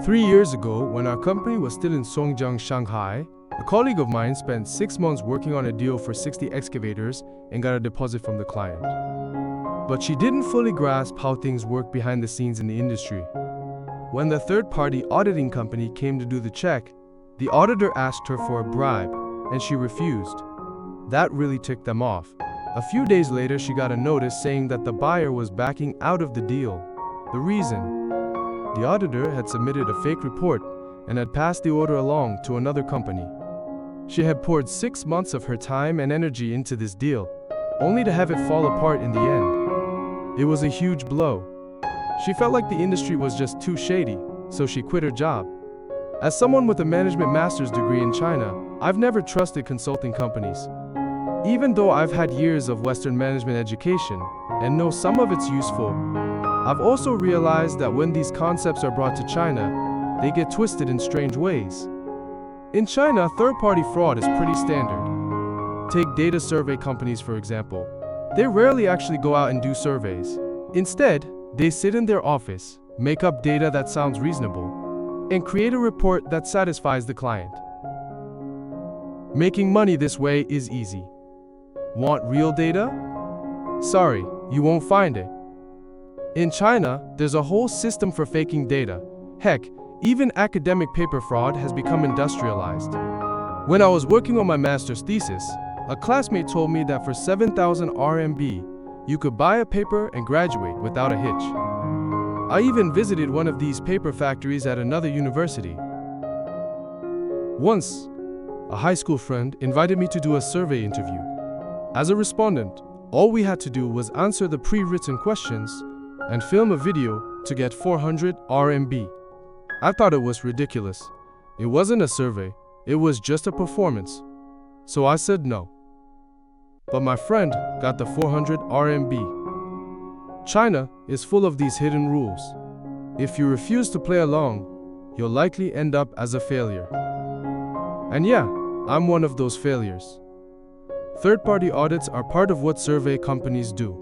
3 years ago, when our company was still in Songjiang, Shanghai, a colleague of mine spent 6 months working on a deal for 60 excavators and got a deposit from the client. But she didn't fully grasp how things work behind the scenes in the industry. When the third-party auditing company came to do the check, the auditor asked her for a bribe, and she refused. That really ticked them off. A few days later, she got a notice saying that the buyer was backing out of the deal. The reason? The auditor had submitted a fake report and had passed the order along to another company. She had poured 6 months of her time and energy into this deal, only to have it fall apart in the end. It was a huge blow. She felt like the industry was just too shady, so she quit her job. As someone with a management master's degree in China, I've never trusted consulting companies. Even though I've had years of Western management education and know some of it's useful, I've also realized that when these concepts are brought to China, they get twisted in strange ways. In China, third-party fraud is pretty standard. Take data survey companies, for example. They rarely actually go out and do surveys. Instead, they sit in their office, make up data that sounds reasonable, and create a report that satisfies the client. Making money this way is easy. Want real data? Sorry, you won't find it. In China, there's a whole system for faking data. Heck, even academic paper fraud has become industrialized. When I was working on my master's thesis, a classmate told me that for 7,000 RMB, you could buy a paper and graduate without a hitch. I even visited one of these paper factories at another university. Once, a high school friend invited me to do a survey interview. As a respondent, all we had to do was answer the pre-written questions and film a video to get 400 RMB. I thought it was ridiculous. It wasn't a survey, it was just a performance. So I said no. But my friend got the 400 RMB. China is full of these hidden rules. If you refuse to play along, you'll likely end up as a failure. And yeah, I'm one of those failures. Third-party audits are part of what survey companies do.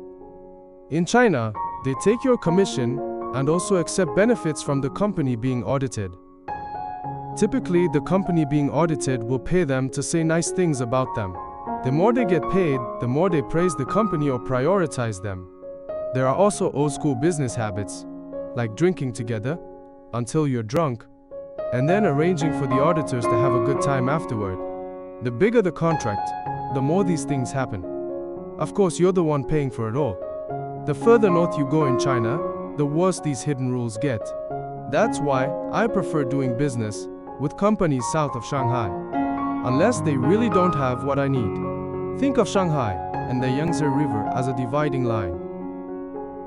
In China, they take your commission and also accept benefits from the company being audited. Typically, the company being audited will pay them to say nice things about them. The more they get paid, the more they praise the company or prioritize them. There are also old-school business habits, like drinking together until you're drunk, and then arranging for the auditors to have a good time afterward. The bigger the contract, the more these things happen. Of course, you're the one paying for it all. The further north you go in China, the worse these hidden rules get. That's why I prefer doing business with companies south of Shanghai, unless they really don't have what I need. Think of Shanghai and the Yangtze River as a dividing line.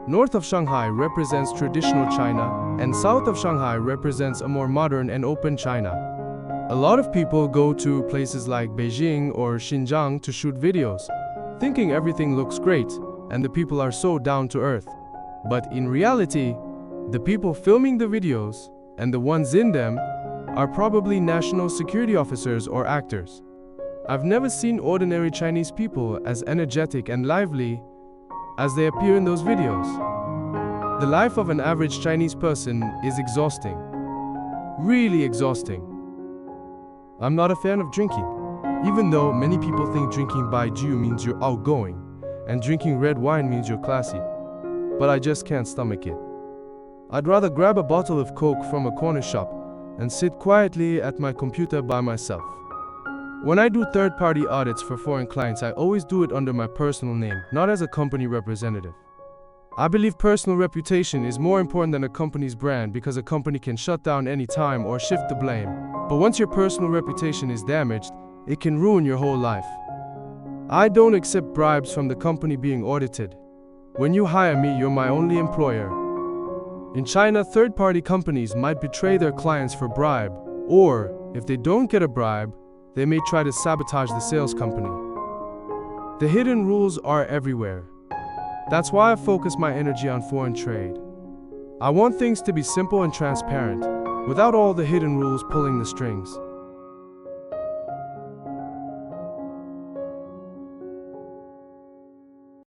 North of Shanghai represents traditional China, and south of Shanghai represents a more modern and open China. A lot of people go to places like Beijing or Xinjiang to shoot videos, thinking everything looks great and the people are so down to earth. But in reality, the people filming the videos and the ones in them are probably national security officers or actors. I've never seen ordinary Chinese people as energetic and lively as they appear in those videos. The life of an average Chinese person is exhausting. Really exhausting. I'm not a fan of drinking, even though many people think drinking baijiu means you're outgoing, and drinking red wine means you're classy. But I just can't stomach it. I'd rather grab a bottle of Coke from a corner shop and sit quietly at my computer by myself. When I do third-party audits for foreign clients, I always do it under my personal name, not as a company representative. I believe personal reputation is more important than a company's brand because a company can shut down any time or shift the blame. But once your personal reputation is damaged, it can ruin your whole life. I don't accept bribes from the company being audited. When you hire me, you're my only employer. In China, third-party companies might betray their clients for bribe, or, if they don't get a bribe, they may try to sabotage the sales company. The hidden rules are everywhere. That's why I focus my energy on foreign trade. I want things to be simple and transparent, without all the hidden rules pulling the strings.